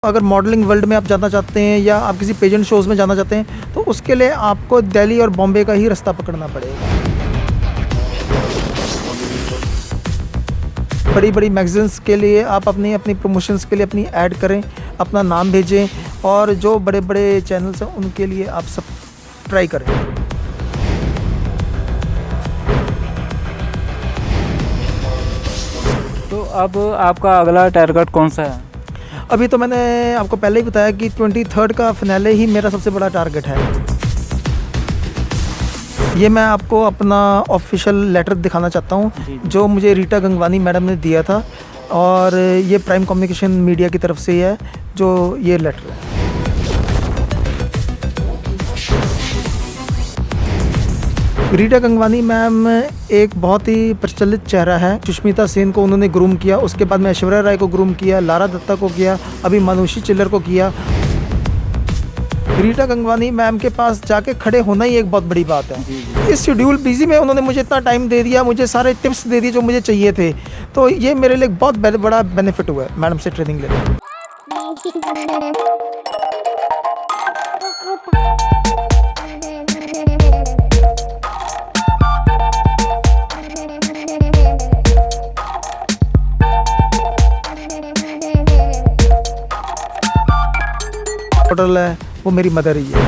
अगर modelling world में आप जाना चाहते हैं या आप किसी पेजेंट शोज़ में जाना चाहते हैं तो उसके लिए आपको दिल्ली और बॉम्बे का ही रास्ता पकड़ना पड़ेगा। बड़ी बड़ी मैगज़ीन्स के लिए आप अपनी प्रमोशंस के लिए अपनी ऐड करें, अपना नाम भेजें और जो बड़े बड़े चैनल्स हैं उनके लिए आप सब ट्राई करें। तो अब आपका अगला टारगेट कौन सा है? अभी तो मैंने आपको पहले ही बताया कि 23 का फिनाले ही मेरा सबसे बड़ा टारगेट है। ये मैं आपको अपना ऑफिशियल लेटर दिखाना चाहता हूँ जो मुझे रीटा गंगवानी मैडम ने दिया था, और ये प्राइम कम्युनिकेशन मीडिया की तरफ से ही है जो ये लेटर है। रीटा गंगवानी मैम एक बहुत ही प्रचलित चेहरा है। सुष्मिता सेन को उन्होंने ग्रूम किया, उसके बाद में ऐश्वर्या राय को ग्रूम किया, लारा दत्ता को किया, अभी मानुषी चिल्लर को किया। रीटा गंगवानी मैम के पास जाके खड़े होना ही एक बहुत बड़ी बात है। इस शेड्यूल बिजी में उन्होंने मुझे इतना टाइम दे दिया, मुझे सारे टिप्स दे दिए जो मुझे चाहिए थे, तो ये मेरे लिए बहुत बड़ा बेनिफिट हुआ है मैडम से ट्रेनिंग लेना। होटल है वो मेरी मदर ही है।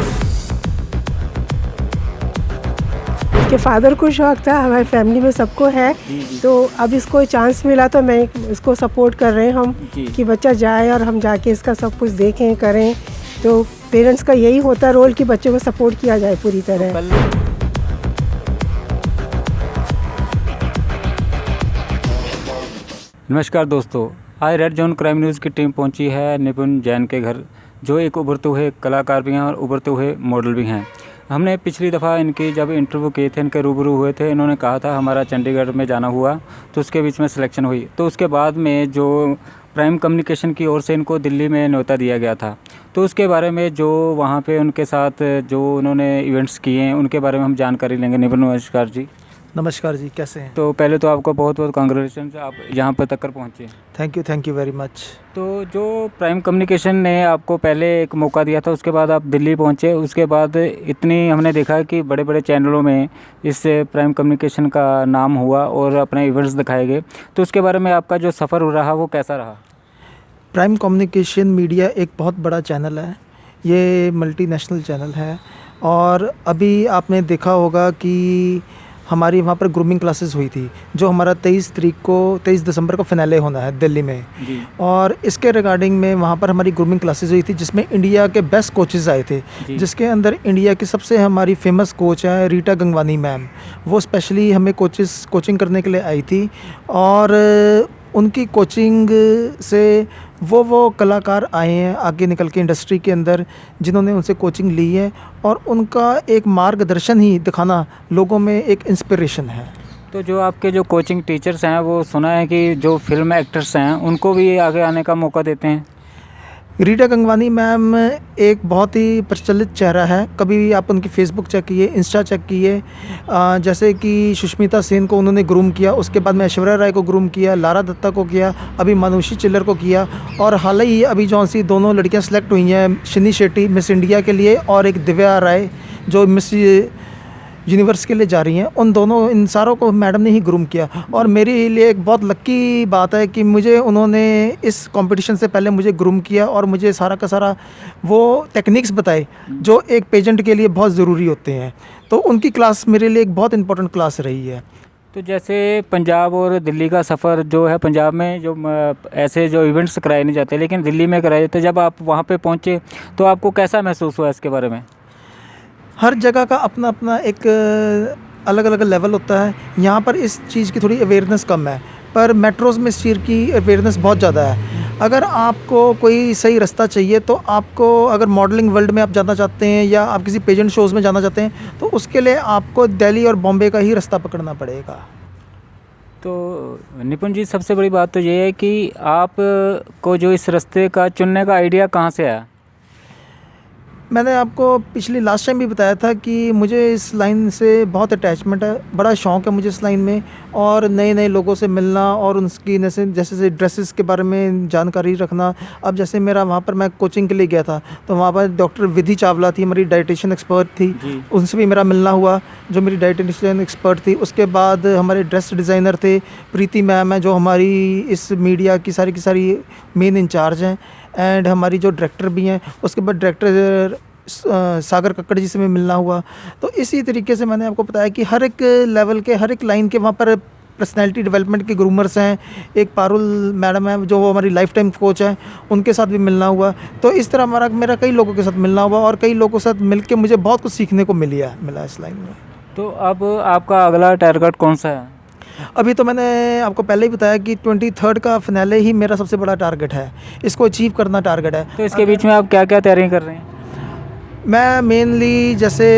इसके फादर को शौक था, हमारी फैमिली में सबको है, तो अब इसको चांस मिला तो मैं इसको सपोर्ट कर रहे हैं हम कि बच्चा जाए और हम जाके इसका सब कुछ देखें करें। तो पेरेंट्स का यही होता है रोल कि बच्चों को सपोर्ट किया जाए पूरी तरह। नमस्कार दोस्तों, आज रेड जोन क्राइम न्यूज़ की टीम पहुंची है निपुण जैन के घर, जो एक उभरते हुए कलाकार भी हैं और उभरते हुए मॉडल भी हैं। हमने पिछली दफ़ा इनकी जब इंटरव्यू किए थे, इनके रूबरू हुए थे, इन्होंने कहा था हमारा चंडीगढ़ में जाना हुआ तो उसके बीच में सिलेक्शन हुई, तो उसके बाद में जो प्राइम कम्युनिकेशन की ओर से इनको दिल्ली में न्योता दिया गया था, तो उसके बारे में जो वहाँ पे उनके साथ जो उन्होंने इवेंट्स किए हैं उनके बारे में हम जानकारी लेंगे। निपुण नमस्कार जी। नमस्कार जी, कैसे हैं? तो पहले तो आपको बहुत बहुत कांग्रेचुलेशन, आप यहाँ पर तक कर पहुँचे। Thank you very much. तो जो प्राइम कम्युनिकेशन ने आपको पहले एक मौका दिया था, उसके बाद आप दिल्ली पहुँचे, उसके बाद इतनी हमने देखा कि बड़े बड़े चैनलों में इस प्राइम कम्युनिकेशन का नाम हुआ और अपने इवेंट्स दिखाए गए, तो उसके बारे में आपका जो सफ़र रहा वो कैसा रहा? प्राइम कम्युनिकेशन मीडिया एक बहुत बड़ा चैनल है, ये मल्टीनेशनल चैनल है, और अभी आपने देखा होगा कि हमारी वहाँ पर ग्रूमिंग क्लासेस हुई थी, जो हमारा 23 दिसंबर को फिनाले होना है दिल्ली में जी। और इसके रिगार्डिंग में वहाँ पर हमारी ग्रूमिंग क्लासेस हुई थी जिसमें इंडिया के बेस्ट कोचेज़ आए थे, जिसके अंदर इंडिया की सबसे हमारी फेमस कोच है रीटा गंगवानी मैम। वो स्पेशली हमें कोचिंग करने के लिए आई थी, और उनकी कोचिंग से वो कलाकार आए हैं आगे निकल के इंडस्ट्री के अंदर, जिन्होंने उनसे कोचिंग ली है, और उनका एक मार्गदर्शन ही दिखाना लोगों में एक इंस्पिरेशन है। तो जो आपके जो कोचिंग टीचर्स हैं, वो सुना है कि जो फिल्म एक्टर्स हैं उनको भी आगे आने का मौका देते हैं। रीटा गंगवानी मैम एक बहुत ही प्रचलित चेहरा है। कभी भी आप उनकी फेसबुक चेक कीजिए, इंस्टा चेक कीजिए, जैसे कि सुष्मिता सेन को उन्होंने ग्रूम किया, उसके बाद में ऐश्वर्या राय को ग्रूम किया, लारा दत्ता को किया, अभी मानुषी चिल्लर को किया, और हाल ही अभी जो सी दोनों लड़कियां सेलेक्ट हुई हैं, शिनी शेट्टी मिस इंडिया के लिए और एक दिव्या राय जो मिस यूनिवर्स के लिए जा रही हैं, इन सारों को मैडम ने ही ग्रूम किया। और मेरे लिए एक बहुत लक्की बात है कि मुझे उन्होंने इस कंपटीशन से पहले मुझे ग्रूम किया और मुझे सारा का सारा वो टेक्निक्स बताए जो एक पेजेंट के लिए बहुत ज़रूरी होते हैं। तो उनकी क्लास मेरे लिए एक बहुत इंपॉर्टेंट क्लास रही है। तो जैसे पंजाब और दिल्ली का सफ़र जो है, पंजाब में जो ऐसे जो इवेंट्स कराए नहीं जाते लेकिन दिल्ली में कराए जाते, जब आप वहाँ पे पहुँचे तो आपको कैसा महसूस हुआ इसके बारे में? हर जगह का अपना अपना एक अलग अलग लेवल होता है। यहाँ पर इस चीज़ की थोड़ी अवेयरनेस कम है, पर मेट्रोज़ में इस चीज़ की अवेयरनेस बहुत ज़्यादा है। अगर आपको कोई सही रास्ता चाहिए तो आपको, अगर मॉडलिंग वर्ल्ड में आप जाना चाहते हैं या आप किसी पेजेंट शोज़ में जाना चाहते हैं तो उसके लिए आपको दिल्ली और बॉम्बे का ही रास्ता पकड़ना पड़ेगा। तो निपुण जी, सबसे बड़ी बात तो ये है कि आप को जो इस रास्ते का चुनने का आइडिया कहाँ से आया? मैंने आपको पिछली लास्ट टाइम भी बताया था कि मुझे इस लाइन से बहुत अटैचमेंट है, बड़ा शौक़ है मुझे इस लाइन में, और नए नए लोगों से मिलना और उनकी जैसे ड्रेसेस के बारे में जानकारी रखना। अब जैसे मेरा वहाँ पर मैं कोचिंग के लिए गया था, तो वहाँ पर डॉक्टर विधि चावला थी, हमारी डाइटिशियन एक्सपर्ट थी, उनसे भी मेरा मिलना हुआ, जो मेरी डाइटिशियन एक्सपर्ट थी। उसके बाद हमारे ड्रेस डिज़ाइनर थे, प्रीति मैम है, जो हमारी इस मीडिया की सारी मेन इंचार्ज हैं, एंड हमारी जो डायरेक्टर भी हैं। उसके बाद डायरेक्टर सागर कक्कड़ जी से भी मिलना हुआ। तो इसी तरीके से मैंने आपको बताया कि हर एक लेवल के, हर एक लाइन के वहाँ पर पर्सनैलिटी डेवलपमेंट के ग्रूमर्स हैं। एक पारुल मैडम है, जो हमारी लाइफ टाइम कोच है, उनके साथ भी मिलना हुआ। तो इस तरह मेरा कई लोगों के साथ मिलना हुआ, और कई लोगों के साथ मिलके मुझे बहुत कुछ सीखने को मिला इस लाइन में। तो अब आपका अगला टारगेट कौन सा है? अभी तो मैंने आपको पहले ही बताया कि 23 का फिनाले ही मेरा सबसे बड़ा टारगेट है, इसको अचीव करना टारगेट है। तो इसके बीच में आप क्या क्या तैयारी कर रहे हैं? मैं मेनली जैसे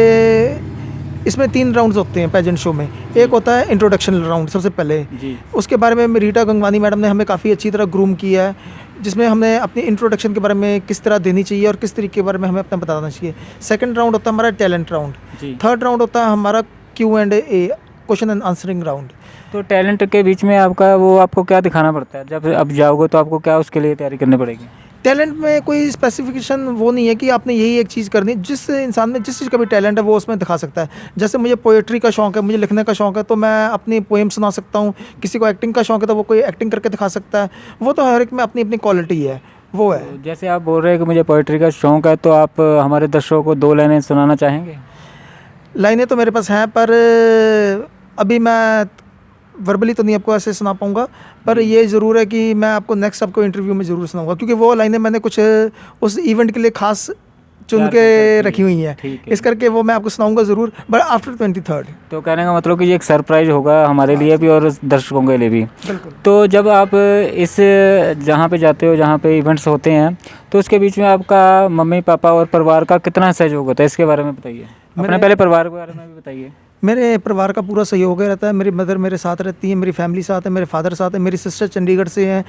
इसमें 3 राउंड्स होते हैं पेजेंट शो में। एक होता है इंट्रोडक्शन राउंड सबसे पहले जी। उसके बारे में रीटा गंगवानी मैडम ने हमें काफ़ी अच्छी तरह ग्रूम किया है, जिसमें हमने अपनी इंट्रोडक्शन के बारे में किस तरह देनी चाहिए और किस तरीके के बारे में हमें अपना बताना चाहिए। सेकंड राउंड होता है हमारा टैलेंट राउंड। थर्ड राउंड होता है हमारा Q&A, question and answering round. तो टैलेंट के बीच में आपको क्या दिखाना पड़ता है? जब अब जाओगे तो आपको क्या उसके लिए तैयारी करनी पड़ेगी? टैलेंट में कोई स्पेसिफिकेशन वो नहीं है कि आपने यही एक चीज़ करनी है। जिस इंसान में जिस चीज़ का भी टैलेंट है वो उसमें दिखा सकता है। जैसे मुझे पोएट्री का शौक़ है, मुझे लिखने का शौक़ है, तो मैं अपनी पोएम सुना सकता हूँ। किसी को एक्टिंग का शौक़ है तो वो कोई एक्टिंग करके दिखा सकता है। वो तो हर एक में अपनी अपनी क्वालिटी है, वो है। तो जैसे आप बोल रहे हैं कि मुझे पोएट्री का शौक़ है, तो आप हमारे दर्शकों को 2 लाइनें सुनाना चाहेंगे? लाइनें तो मेरे पास हैं, पर अभी मैं वर्बली तो नहीं आपको ऐसे सुना पाऊँगा, पर ये ज़रूर है कि मैं आपको इंटरव्यू में ज़रूर सुनाऊंगा, क्योंकि वो लाइनें मैंने कुछ उस इवेंट के लिए ख़ास चुन के रखी हुई हैं। इस करके वो मैं आपको सुनाऊंगा ज़रूर, बट आफ्टर 23। तो कहने का मतलब कि ये एक सरप्राइज़ होगा हमारे लिए भी और दर्शकों के लिए भी। बिल्कुल। तो जब आप इस जहाँ पे जाते हो, जहाँ पे इवेंट्स होते हैं, तो उसके बीच में आपका मम्मी पापा और परिवार का कितना सहयोग होता है, इसके बारे में बताइए। अपने पहले परिवार के बारे में भी बताइए। मेरे परिवार का पूरा सहयोग रहता है। मेरी मदर मेरे साथ रहती है, मेरी फैमिली साथ है, मेरे फादर साथ है, मेरी सिस्टर चंडीगढ़ से हैं।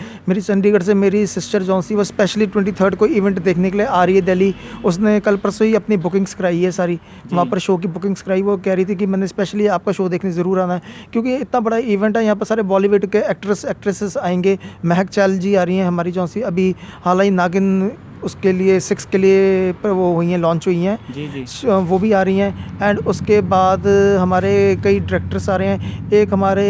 मेरी सिस्टर जौन सी वो स्पेशली 23 को इवेंट देखने के लिए आ रही है दिल्ली। उसने कल परसों ही अपनी बुकिंग्स कराई है सारी, वहाँ पर शो की बुकिंग्स कराई। वो कह रही थी कि मैंने स्पेशली आपका शो देखने ज़रूर आना है, क्योंकि इतना बड़ा इवेंट है। यहाँ पर सारे बॉलीवुड के एक्ट्रेसेस आएंगे। महक चाल जी आ रही हैं हमारी, जौन सी अभी हाल ही नागिन उसके लिए 6 के लिए पर वो हुई हैं, लॉन्च हुई हैं जी। वो भी आ रही हैं। एंड उसके बाद हमारे कई डायरेक्टर्स आ रहे हैं। एक हमारे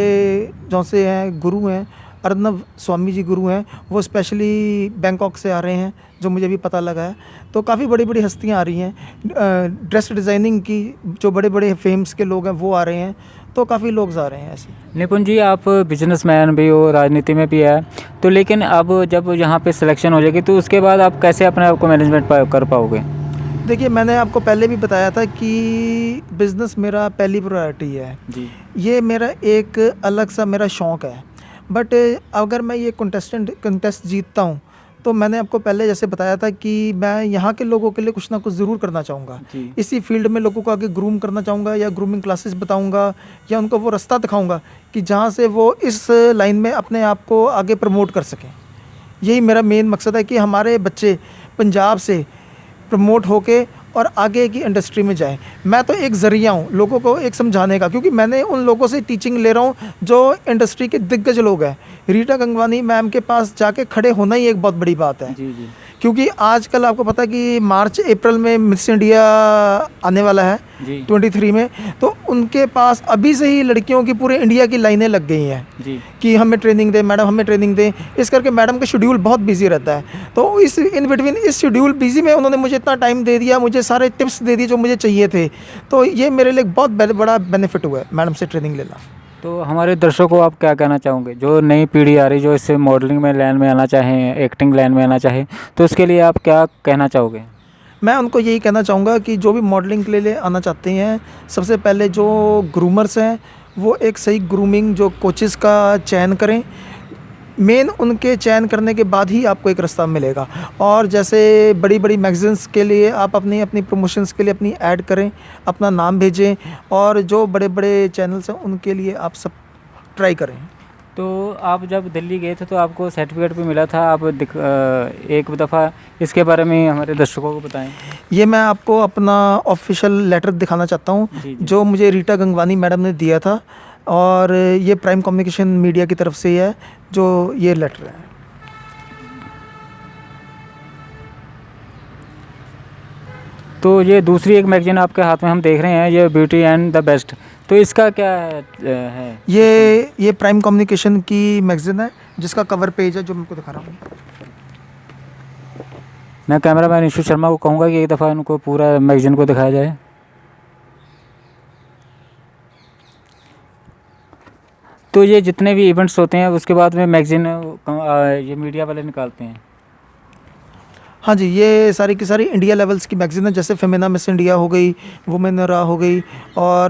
जौन से हैं गुरु हैं, अर्नब स्वामी जी गुरु हैं, वो स्पेशली बैंकॉक से आ रहे हैं, जो मुझे भी पता लगा है। तो काफ़ी बड़ी बड़ी हस्तियाँ आ रही हैं। ड्रेस डिज़ाइनिंग की जो बड़े बड़े फेम्स के लोग हैं वो आ रहे हैं। तो काफ़ी लोग आ रहे हैं ऐसे। निपुण जी, आप बिजनेसमैन भी हो, राजनीति में भी है, तो लेकिन अब जब यहाँ पे सिलेक्शन हो जाएगी तो उसके बाद आप कैसे अपने आप को मैनेजमेंट कर पाओगे? देखिए, मैंने आपको पहले भी बताया था कि बिज़नेस मेरा पहली प्रायोरिटी है जी। ये मेरा एक अलग सा मेरा शौक़ है, बट अगर मैं ये कंटेस्ट जीतता हूँ तो मैंने आपको पहले जैसे बताया था कि मैं यहाँ के लोगों के लिए कुछ ना कुछ ज़रूर करना चाहूँगा। इसी फील्ड में लोगों को आगे ग्रूम करना चाहूँगा, या ग्रूमिंग क्लासेस बताऊँगा, या उनको वो रास्ता दिखाऊँगा कि जहाँ से वो इस लाइन में अपने आप को आगे प्रमोट कर सकें। यही मेरा मेन मकसद है कि हमारे बच्चे पंजाब से प्रमोट होके और आगे की इंडस्ट्री में जाएं। मैं तो एक ज़रिया हूँ लोगों को एक समझाने का, क्योंकि मैंने उन लोगों से टीचिंग ले रहा हूँ जो इंडस्ट्री के दिग्गज लोग हैं। रीटा गंगवानी मैम के पास जाके खड़े होना ही एक बहुत बड़ी बात है जी। क्योंकि आजकल आपको पता है कि मार्च अप्रैल में मिस इंडिया आने वाला है 23 में, तो उनके पास अभी से ही लड़कियों की पूरे इंडिया की लाइनें लग गई हैं जी कि हमें ट्रेनिंग दें मैडम, हमें ट्रेनिंग दें। इस करके मैडम का शेड्यूल बहुत बिजी रहता है। तो इस इन बिटवीन इस शेड्यूल बिजी में उन्होंने मुझे इतना टाइम दे दिया, मुझे सारे टिप्स दे दिए जो मुझे चाहिए थे। तो ये मेरे लिए बहुत बड़ा बेनिफिट हुआ है मैडम से ट्रेनिंग लेना। तो हमारे दर्शकों को आप क्या कहना चाहोगे, जो नई पीढ़ी आ रही, जो इससे मॉडलिंग में लाइन में आना चाहें, एक्टिंग लाइन में आना चाहें, तो उसके लिए आप क्या कहना चाहोगे? मैं उनको यही कहना चाहूँगा कि जो भी मॉडलिंग के लिए आना चाहते हैं, सबसे पहले जो ग्रूमर्स हैं वो एक सही ग्रूमिंग जो कोचेस का चयन करें। मेन उनके चयन करने के बाद ही आपको एक रास्ता मिलेगा। और जैसे बड़ी बड़ी मैगज़ीन्स के लिए आप अपनी प्रमोशंस के लिए अपनी ऐड करें, अपना नाम भेजें, और जो बड़े बड़े चैनल्स हैं उनके लिए आप सब ट्राई करें। तो आप जब दिल्ली गए थे तो आपको सर्टिफिकेट भी मिला था, आप एक दफ़ा इसके बारे में हमारे दर्शकों को बताएं। ये मैं आपको अपना ऑफिशियल लेटर दिखाना चाहता हूँ, जी, जी। जो मुझे रीटा गंगवानी मैडम ने दिया था, और ये प्राइम कम्युनिकेशन मीडिया की तरफ से ही है जो ये लेटर है। तो ये दूसरी एक मैगजीन आपके हाथ में हम देख रहे हैं, ये ब्यूटी एंड द बेस्ट, तो इसका क्या है? ये प्राइम कम्युनिकेशन की मैगजीन है, जिसका कवर पेज है जो मैं आपको दिखा रहा हूँ। मैं कैमरामैन ईशू शर्मा को कहूँगा कि एक दफ़ा उनको पूरा मैगजीन को दिखाया जाए। तो ये जितने भी इवेंट्स होते हैं उसके बाद में मैगजीन ये मीडिया वाले निकालते हैं। हाँ जी, ये सारी की सारी इंडिया लेवल्स की मैगजीन है, जैसे फेमिना मिस इंडिया हो गई, वुमेन रा हो गई, और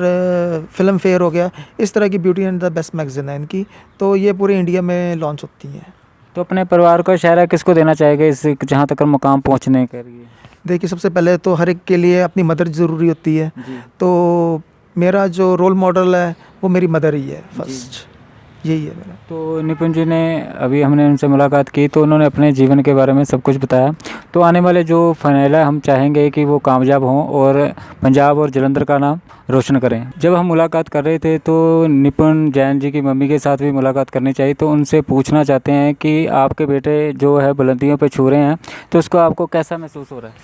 फिल्म फेयर हो गया। इस तरह की beauty and the best magazine है इनकी, तो ये पूरे इंडिया में लॉन्च होती हैं। तो अपने परिवार को इशारा किसको देना चाहेगा इस जहाँ तक मुकाम पहुँचने के लिए? देखिए, सबसे पहले तो हर एक के लिए अपनी मदर ज़रूरी होती है, जी। तो मेरा जो रोल मॉडल है वो मेरी मदर ही है फर्स्ट, यही है मेरा। तो निपुण जी ने अभी हमने उनसे मुलाकात की तो उन्होंने अपने जीवन के बारे में सब कुछ बताया। तो आने वाले जो फाइनल है हम चाहेंगे कि वो कामयाब हों और पंजाब और जलंधर का नाम रोशन करें। जब हम मुलाकात कर रहे थे तो निपुण जैन जी की मम्मी के साथ भी मुलाकात करनी चाहिए, तो उनसे पूछना चाहते हैं कि आपके बेटे जो है बुलंदियों पे छू रहे हैं, तो उसको आपको कैसा महसूस हो रहा है?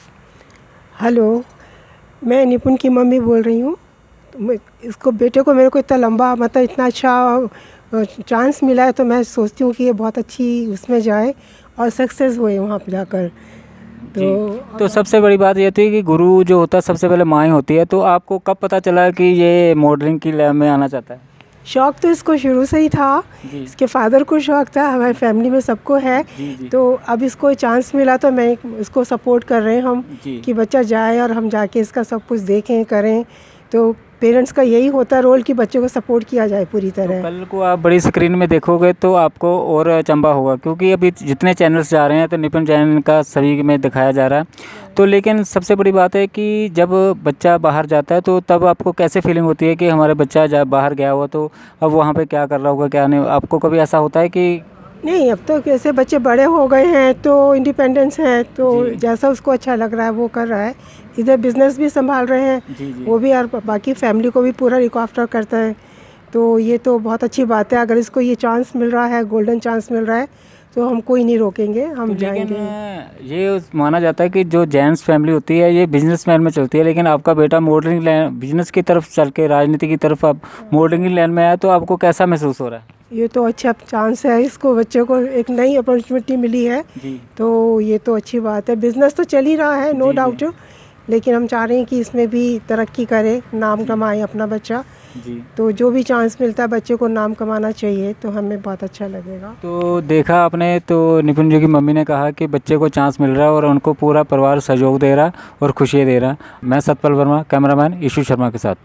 हेलो, मैं निपुण की मम्मी बोल रही हूँ। इसको बेटे को मेरे को इतना लंबा मतलब इतना अच्छा चांस मिला है, तो मैं सोचती हूँ कि ये बहुत अच्छी उसमें जाए और सक्सेस हुए वहाँ पर जाकर। तो सबसे बड़ी बात ये थी कि गुरु जो होता है सबसे पहले माँ ही होती है। तो आपको कब पता चला कि ये मॉडलिंग की लाइन में आना चाहता है? शौक़ तो इसको शुरू से ही था, इसके फादर को शौक़ था, हमारी फैमिली में सबको है। तो अब इसको चांस मिला तो मैं इसको सपोर्ट कर रहे हैं हम कि बच्चा जाए और हम जाके इसका सब कुछ देखें करें। तो पेरेंट्स का यही होता है रोल कि बच्चों को सपोर्ट किया जाए पूरी तरह। तो कल को आप बड़ी स्क्रीन में देखोगे तो आपको और अचंभा होगा, क्योंकि अभी जितने चैनल्स जा रहे हैं तो निपुण जैन का सभी में दिखाया जा रहा है। तो लेकिन सबसे बड़ी बात है कि जब बच्चा बाहर जाता है तो तब आपको कैसे फीलिंग होती है कि हमारा बच्चा बाहर गया हुआ तो अब वहाँ पे क्या कर रहा होगा क्या नहीं? आपको कभी ऐसा होता है कि नहीं, अब तो कैसे बच्चे बड़े हो गए हैं तो इंडिपेंडेंस है, तो जैसा उसको अच्छा लग रहा है वो कर रहा है। इधर बिजनेस भी संभाल रहे हैं वो भी, और बाकी फैमिली को भी पूरा लुक आफ्टर करता है। तो ये तो बहुत अच्छी बात है। अगर इसको ये चांस मिल रहा है, गोल्डन चांस मिल रहा है, तो हम कोई नहीं रोकेंगे, हम जाएंगे। ये माना जाता है कि जो जैन्स फैमिली होती है ये बिजनेसमैन में चलती है, लेकिन आपका बेटा मॉडलिंग लाइन बिजनेस की तरफ चल के राजनीति की तरफ आप मॉडलिंग लाइन में आया, तो आपको कैसा महसूस हो रहा है? ये तो अच्छा चांस है, इसको बच्चे को एक नई अपॉर्चुनिटी मिली है, तो ये तो अच्छी बात है। बिजनेस तो चल ही रहा है, नो डाउट, लेकिन हम चाह रहे हैं कि इसमें भी तरक्की करे, नाम कमाए अपना बच्चा। तो जो भी चांस मिलता है बच्चे को नाम कमाना चाहिए, तो हमें बहुत अच्छा लगेगा। तो देखा आपने, तो निपुण जी की मम्मी ने कहा कि बच्चे को चांस मिल रहा है और उनको पूरा परिवार सहयोग दे रहा और खुशियाँ दे रहा। मैं सतपाल वर्मा, कैमरामैन ईशू शर्मा के साथ।